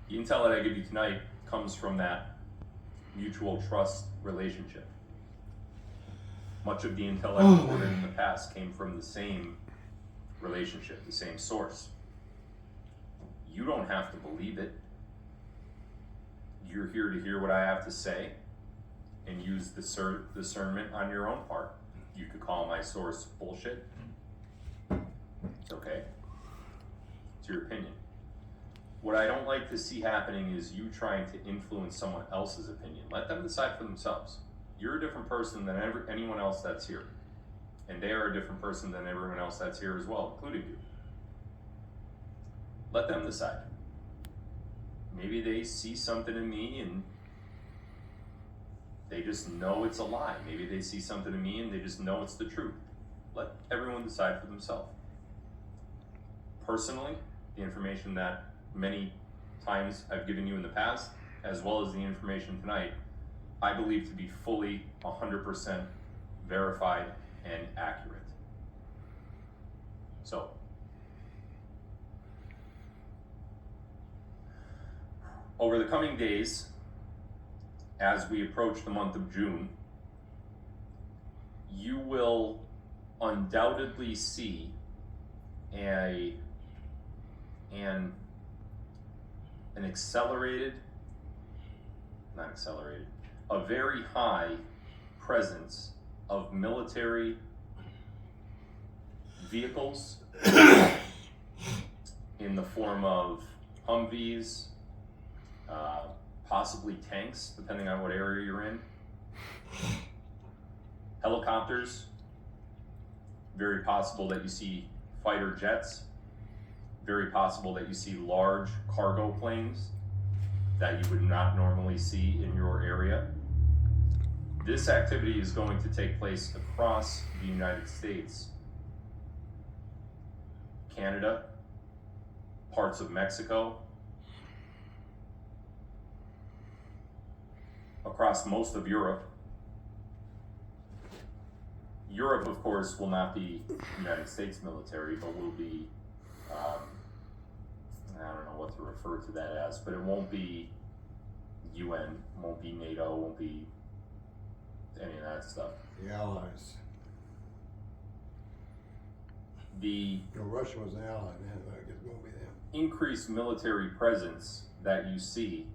The intel that I give you tonight comes from that mutual trust relationship. Much of the intel I've reported in the past came from the same relationship, the same source. You don't have to believe it. You're here to hear what I have to say and use discernment on your own part. You could call my source bullshit. It's okay. It's your opinion. What I don't like to see happening is you trying to influence someone else's opinion. Let them decide for themselves. You're a different person than anyone else that's here. And they are a different person than everyone else that's here as well, including you. Let them decide. Maybe they see something in me and they just know it's a lie. Maybe they see something in me and they just know it's the truth. Let everyone decide for themselves. Personally, the information that many times I've given you in the past, as well as the information tonight, I believe to be fully 100% verified and accurate. So, over the coming days, as we approach the month of June, you will undoubtedly see an a very high presence of military vehicles in the form of Humvees, possibly tanks, depending on what area you're in, helicopters, very possible that you see fighter jets, very possible that you see large cargo planes that you would not normally see in your area. This activity is going to take place across the United States, Canada, parts of Mexico, across most of Europe. Europe, of course, will not be United States military, but will be, I don't know what to refer to that as, but it won't be UN, won't be NATO, won't be any of that stuff. The Allies. The Russia was an ally, man. I guess it won't be them. increased military presence that you see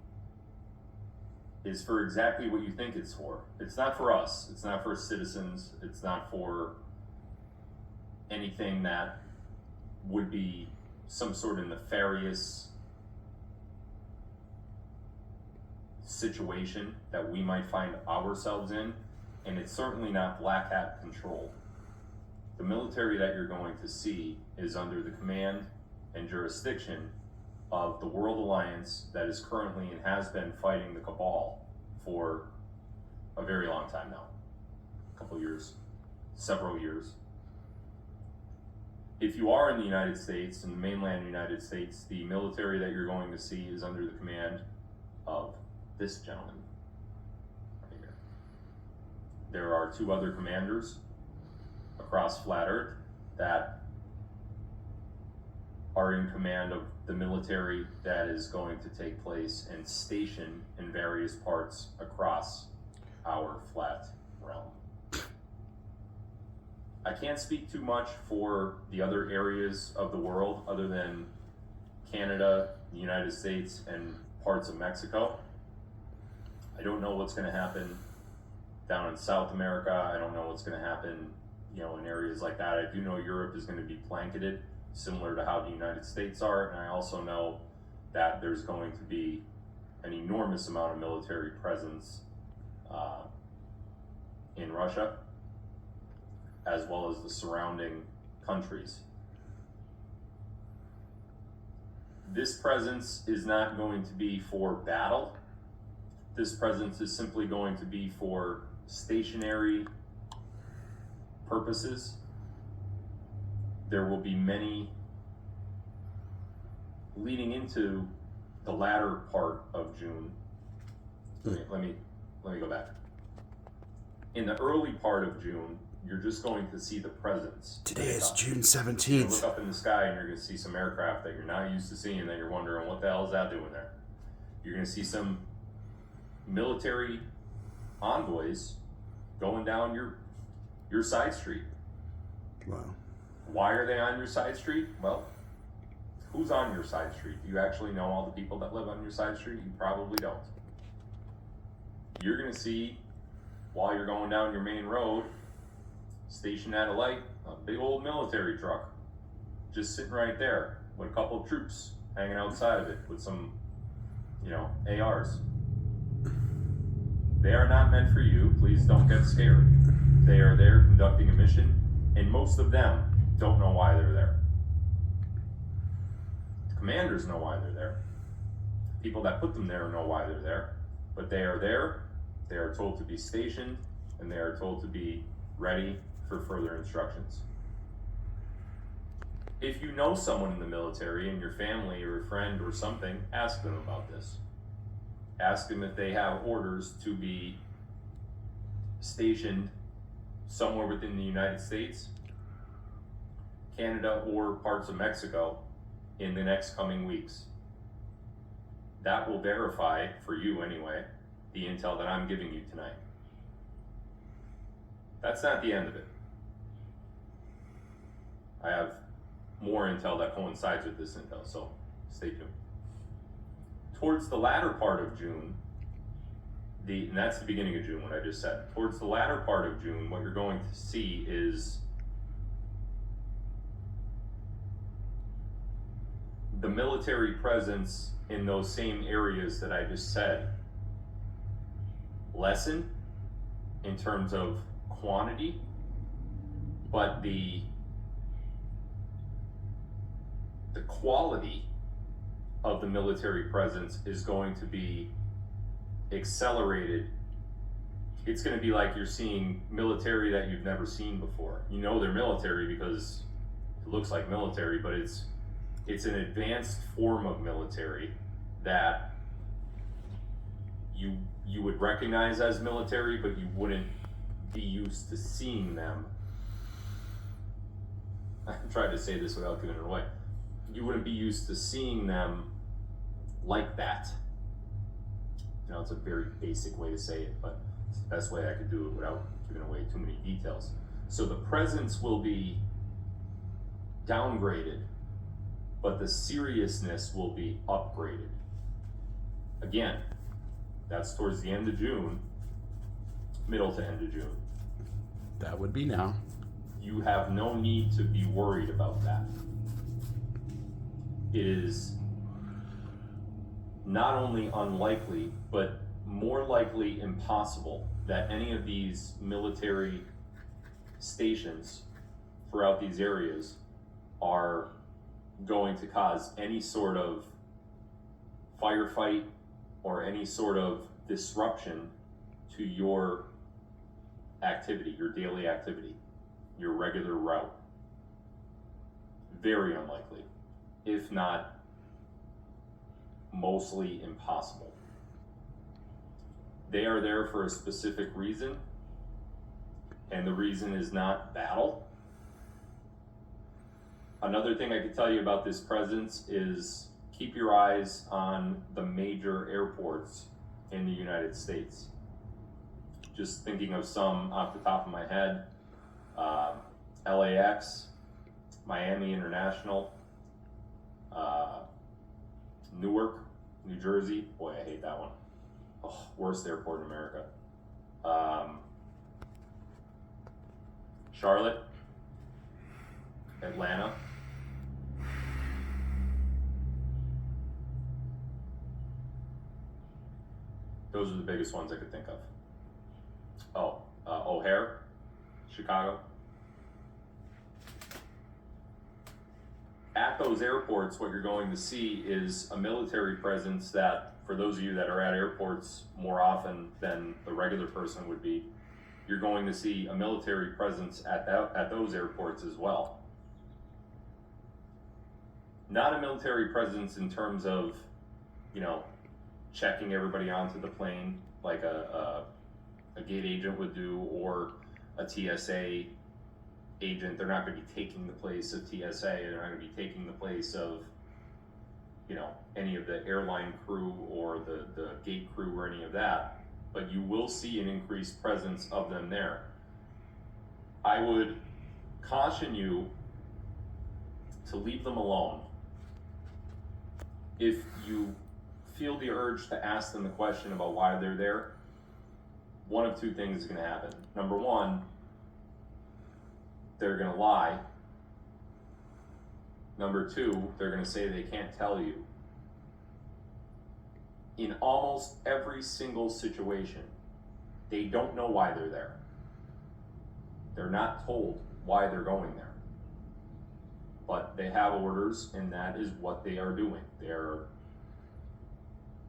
is for exactly what you think it's for. It's not for us. It's not for citizens. It's not for anything that would be some sort of nefarious situation that we might find ourselves in, and it's certainly not black hat control. The military that you're going to see is under the command and jurisdiction of the World Alliance that is currently and has been fighting the cabal for a very long time now. A couple years, several years. If you are in the United States, in the mainland United States, the military that you're going to see is under the command of this gentleman right here. There are two other commanders across Flat Earth that are in command of the military that is going to take place and stationed in various parts across our flat realm. I can't speak too much for the other areas of the world other than Canada, the United States, and parts of Mexico. I don't know what's going to happen down in South America. I don't know what's going to happen, in areas like that. I do know Europe is going to be blanketed, similar to how the United States are, and I also know that there's going to be an enormous amount of military presence in Russia, as well as the surrounding countries. This presence is not going to be for battle. This presence is simply going to be for stationary purposes. There will be many leading into the latter part of June. Let me go back. In the early part of June, you're just going to see the presence. Today is June You're gonna 17th. look up in the sky and you're going to see some aircraft that you're not used to seeing, that you're wondering what the hell is that doing there. You're going to see some military envoys going down your side street. Wow. Why are they on your side street? Well, who's on your side street? Do you actually know all the people that live on your side street? You probably don't. You're going to see, while you're going down your main road, stationed at a light, a big old military truck just sitting right there with a couple of troops hanging outside of it with some, ARs. They are not meant for you. Please don't get scared. They are there conducting a mission, and most of them don't know why they're there. The commanders know why they're there. People that put them there know why they're there. But they are there, they are told to be stationed, and they are told to be ready for further instructions. If you know someone in the military in your family or a friend or something, ask them about this. Ask them if they have orders to be stationed somewhere within the United States, Canada, or parts of Mexico in the next coming weeks. That will verify, for you anyway, the intel that I'm giving you tonight. That's not the end of it. I have more intel that coincides with this intel, so stay tuned. Towards the latter part of June, and that's the beginning of June, what I just said. Towards the latter part of June, what you're going to see is the military presence in those same areas that I just said lessen in terms of quantity, but the quality of the military presence is going to be accelerated. It's going to be like you're seeing military that you've never seen before. You know they're military because it looks like military, but it's an advanced form of military that you would recognize as military, but you wouldn't be used to seeing them. I tried to say this without giving it away. You wouldn't be used to seeing them like that. It's a very basic way to say it, but it's the best way I could do it without giving away too many details. So the presence will be downgraded, but the seriousness will be upgraded. Again, that's towards the end of June, middle to end of June. That would be now. You have no need to be worried about that. It is not only unlikely, but more likely impossible that any of these military stations throughout these areas are going to cause any sort of firefight or any sort of disruption to your activity, your daily activity, your regular route. Very unlikely, if not mostly impossible. They are there for a specific reason, and the reason is not battle. Another thing I could tell you about this presence is keep your eyes on the major airports in the United States. Just thinking of some off the top of my head, LAX, Miami International, Newark, New Jersey. Boy, I hate that one. Oh, worst airport in America. Charlotte, Atlanta. Those are the biggest ones I could think of. O'Hare, Chicago. At those airports, what you're going to see is a military presence that, for those of you that are at airports more often than the regular person would be, you're going to see a military presence at those airports as well. Not a military presence in terms of, checking everybody onto the plane like a gate agent would do, or a TSA agent. They're not going to be taking the place of TSA. They're not going to be taking the place of, you know, any of the airline crew or the gate crew or any of that, but you will see an increased presence of them there. I would caution you to leave them alone. If you feel the urge to ask them the question about why they're there, one of two things is going to happen. Number one, they're going to lie. Number two, they're going to say they can't tell you. In almost every single situation, they don't know why they're there. They're not told why they're going there. But they have orders, and that is what they are doing. They're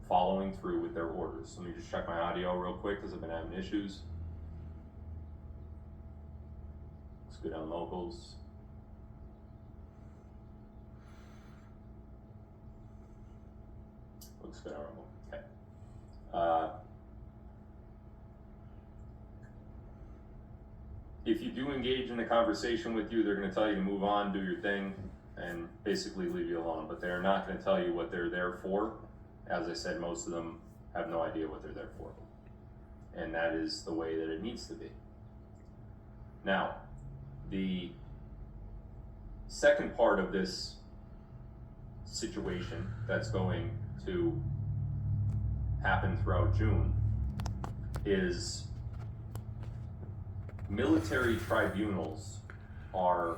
following through with their orders. Let me just check my audio real quick because I've been having issues. Let's go down locals. Looks good on Rumble. Okay. If you do engage in the conversation with you, they're going to tell you to move on, do your thing, and basically leave you alone. But they're not going to tell you what they're there for. As I said, most of them have no idea what they're there for. And that is the way that it needs to be. Now, the second part of this situation that's going to happen throughout June is military tribunals are,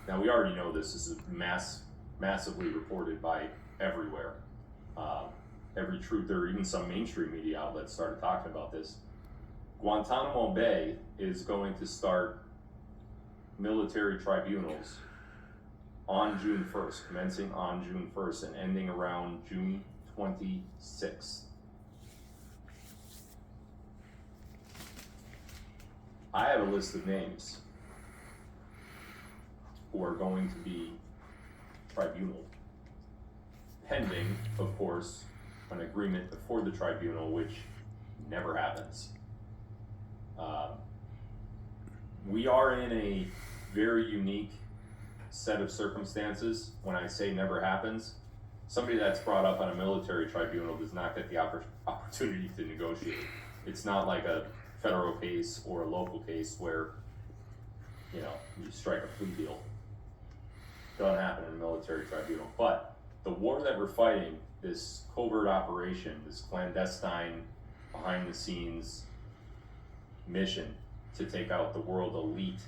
now we already know this is massively reported by everywhere. Every truther, even some mainstream media outlets started talking about this. Guantanamo Bay is going to start military tribunals on June 1st, commencing on June 1st and ending around June 26th. I have a list of names who are going to be tribunal, pending, of course, an agreement before the tribunal, which never happens. We are in a very unique set of circumstances. When I say never happens, somebody that's brought up on a military tribunal does not get the opportunity to negotiate. It's not like a federal case or a local case where, you know, you strike a plea deal. Doesn't happen in a military tribunal. But the war that we're fighting, this covert operation, this clandestine, behind the scenes mission to take out the world elite,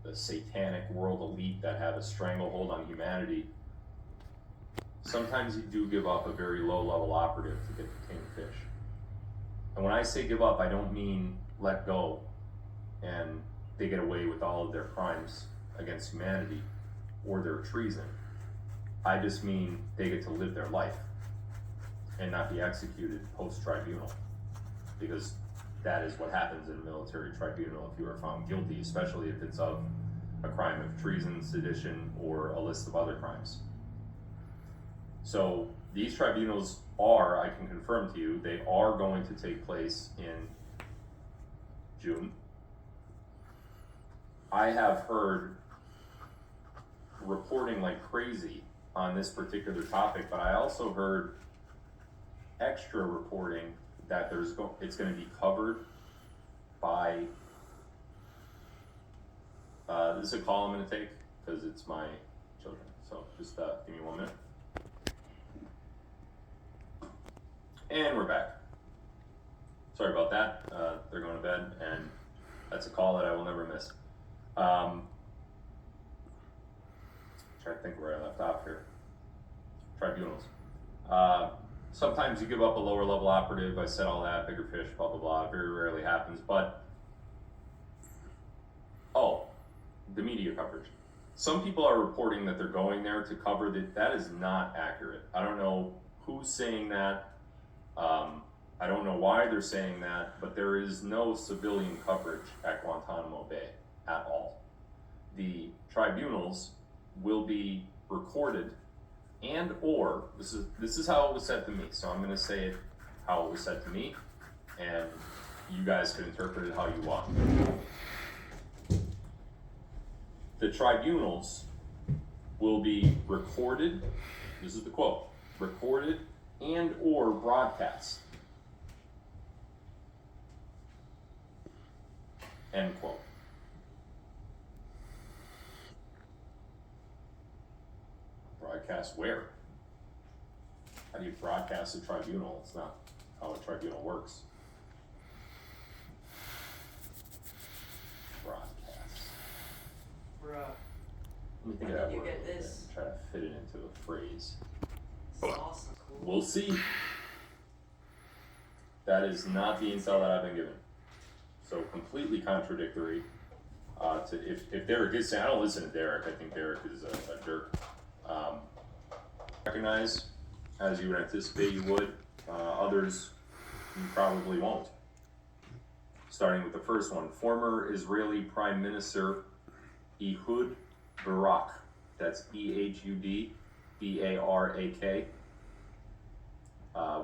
the satanic world elite that have a stranglehold on humanity, sometimes you do give up a very low level operative to get the king fish. And when I say give up, I don't mean let go and they get away with all of their crimes against humanity or their treason. I just mean they get to live their life and not be executed post-tribunal, because that is what happens in a military tribunal if you are found guilty, especially if it's of a crime of treason, sedition, or a list of other crimes. So these tribunals are, I can confirm to you, they are going to take place in June. I have heard reporting like crazy on this particular topic, but I also heard extra reporting that it's going to be covered by, this is a call I'm going to take because it's my children, so just give me 1 minute. And we're back. Sorry about that, they're going to bed, and that's a call that I will never miss. Trying to think where I left off here. Tribunals. Sometimes you give up a lower level operative. I said all that, bigger fish, blah, blah, blah. It very rarely happens, but, the media coverage. Some people are reporting that they're going there to cover that. That is not accurate. I don't know who's saying that. I don't know why they're saying that, but there is no civilian coverage at Guantanamo Bay at all. The tribunals will be recorded, and or this is how it was said to me, so I'm going to say it how it was said to me, and you guys can interpret it how you want. The tribunals will be recorded, this is the quote, recorded, and or broadcast. End quote. Broadcast where? How do you broadcast a tribunal? It's not how a tribunal works. Broadcast. Bruh. Let me think When of that did you word get a little bit this? and try to fit it into a phrase. Sauce is cool. We'll see. That is not the intel that I've been given. So completely contradictory. To if Derek is saying, I don't listen to Derek. I think Derek is a jerk. Recognize, as you would anticipate you would. Others you probably won't. Starting with the first one, former Israeli Prime Minister Ehud Barak. That's EHUD BARAK.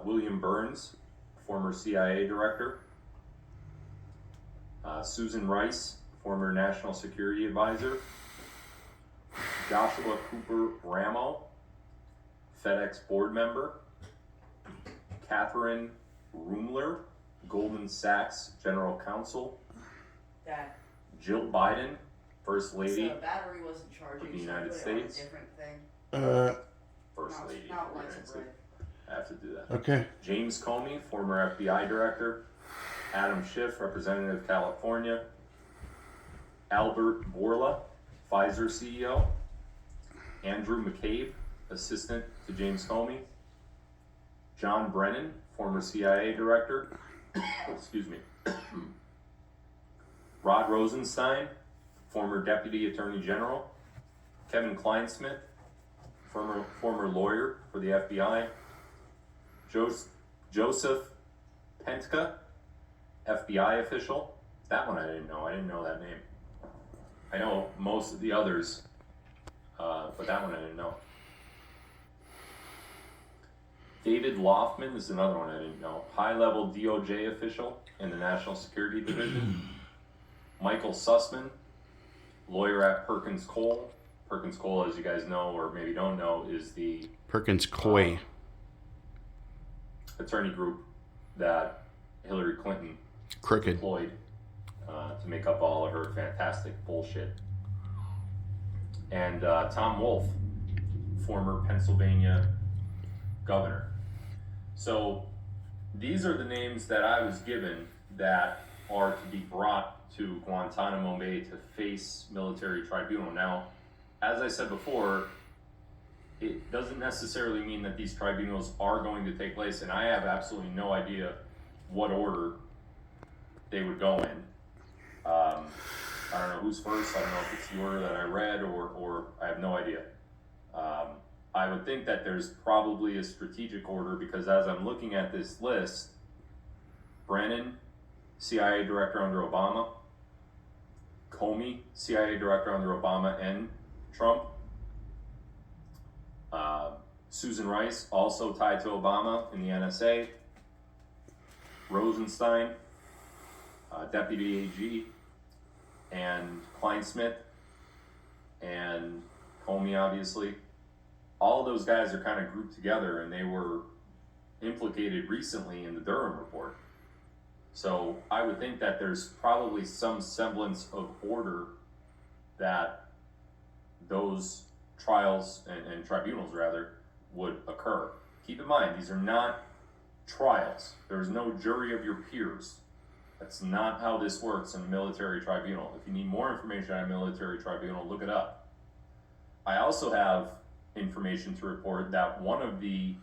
William Burns, former CIA director. Susan Rice, former National Security Advisor. Joshua Cooper Ramo, FedEx board member. Catherine Rumler, Goldman Sachs General Counsel. Dad. Jill Biden, First Lady. So the battery wasn't charging. of the so United I put it on a States. different thing. First Not- Lady Not of the once United a States. break. I have to do that. Okay. James Comey, former FBI director. Adam Schiff, representative of California. Albert Bourla, Pfizer CEO. Andrew McCabe, assistant to James Comey. John Brennan, former CIA director. Excuse me. Rod Rosenstein, former deputy attorney general. Kevin Kleinsmith, former lawyer for the FBI. Joseph Pentka, FBI official. That one I didn't know. I didn't know that name. I know most of the others, but that one I didn't know. David Loftman, this is another one I didn't know. High-level DOJ official in the National Security Division. Michael Sussman, lawyer at Perkins Cole. Perkins Cole, as you guys know or maybe don't know, is the Perkins Coie. attorney group that Hillary Clinton Crooked. deployed to make up all of her fantastic bullshit. And Tom Wolf, former Pennsylvania governor. So these are the names that I was given that are to be brought to Guantanamo Bay to face military tribunal. Now, as I said before, it doesn't necessarily mean that these tribunals are going to take place, and I have absolutely no idea what order they would go in. I don't know who's first. I don't know if it's the order that I read or I have no idea. I would think that there's probably a strategic order because as I'm looking at this list, Brennan, CIA director under Obama. Comey, CIA director under Obama and Trump. Susan Rice, also tied to Obama in the NSA. Rosenstein, deputy AG, and Kleinsmith, and Comey, obviously. All of those guys are kind of grouped together, and they were implicated recently in the Durham report. So I would think that there's probably some semblance of order that those trials and tribunals rather would occur. Keep in mind, these are not trials. There's no jury of your peers. That's not how this works in a military tribunal. If you need more information on a military tribunal, look it up. I also have information to report that one of the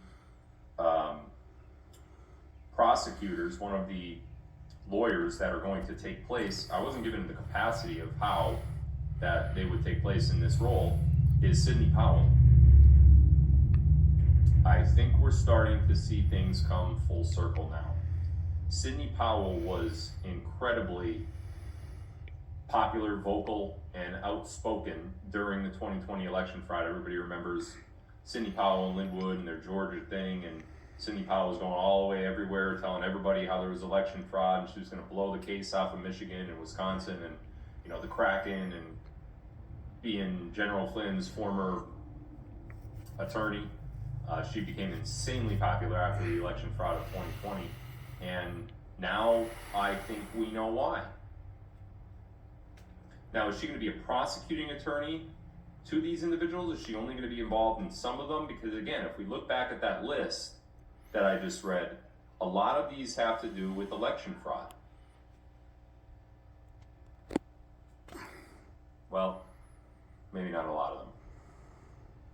prosecutors, one of the lawyers that are going to take place, I wasn't given the capacity of how that they would take place in this role, is Sidney Powell. I think we're starting to see things come full circle now. Sidney Powell was incredibly popular, vocal, and outspoken during the 2020 election fraud. Everybody remembers Sidney Powell and Linwood and their Georgia thing, and Sidney Powell was going all the way everywhere telling everybody how there was election fraud and she was going to blow the case off of Michigan and Wisconsin and, you know, the Kraken, and being General Flynn's former attorney. She became insanely popular after the election fraud of 2020, and now I think we know why. Now, is she going to be a prosecuting attorney to these individuals? Is she only going to be involved in some of them? Because again, if we look back at that list that I just read, a lot of these have to do with election fraud. Well, maybe not a lot of them.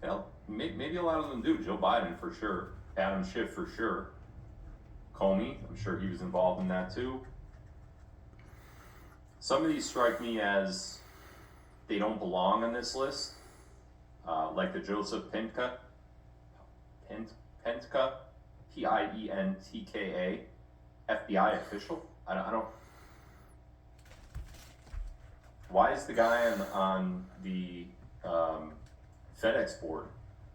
Hell, maybe a lot of them do. Joe Biden for sure. Adam Schiff for sure. Comey, I'm sure he was involved in that too. Some of these strike me as they don't belong on this list, like the Joseph Pintka, Pintka, FBI official. I don't. Why is the guy on the FedEx board?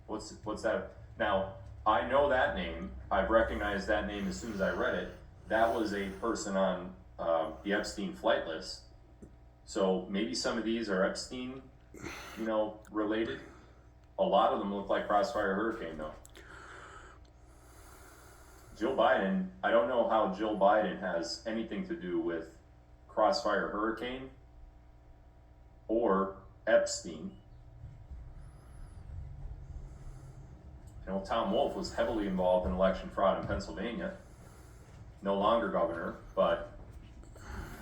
What's that? Now, I know that name. I've recognized that name as soon as I read it. That was a person on the Epstein flight list. So maybe some of these are Epstein, related. A lot of them look like Crossfire Hurricane, though. Jill Biden, I don't know how Jill Biden has anything to do with Crossfire Hurricane or Epstein. Tom Wolf was heavily involved in election fraud in Pennsylvania. No longer governor, but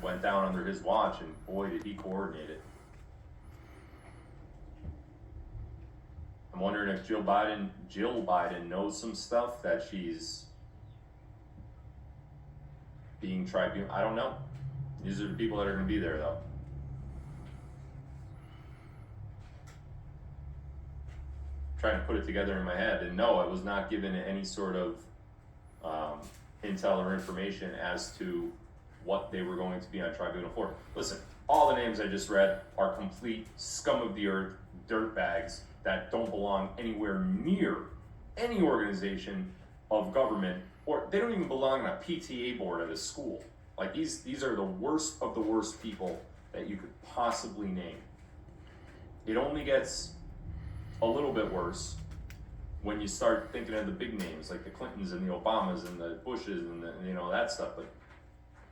went down under his watch, and boy, did he coordinate it. I'm wondering if Jill Biden knows some stuff that she's being tribunal. I don't know. These are the people that are going to be there, though. Trying to put it together in my head, and no, I was not given any sort of intel or information as to what they were going to be on tribunal for. Listen, all the names I just read are complete scum of the earth dirtbags that don't belong anywhere near any organization of government, or they don't even belong on a PTA board at a school. Like these are the worst of the worst people that you could possibly name. It only gets a little bit worse when you start thinking of the big names like the Clintons and the Obamas and the Bushes and the, that stuff. But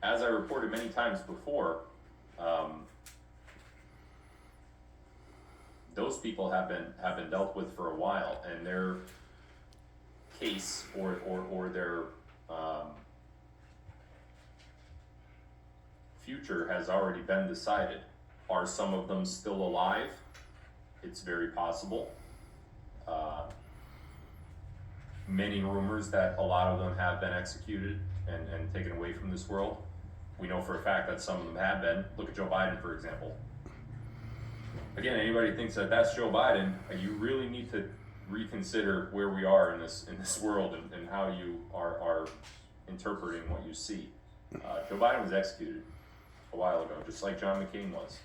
as I reported many times before, those people have been dealt with for a while, and their case or their future has already been decided. Are some of them still alive? It's very possible. Many rumors that a lot of them have been executed and taken away from this world. We know for a fact that some of them have been. Look at Joe Biden, for example. Again, anybody thinks that that's Joe Biden, you really need to reconsider where we are in this world and how you are interpreting what you see. Joe Biden was executed a while ago, just like John McCain was.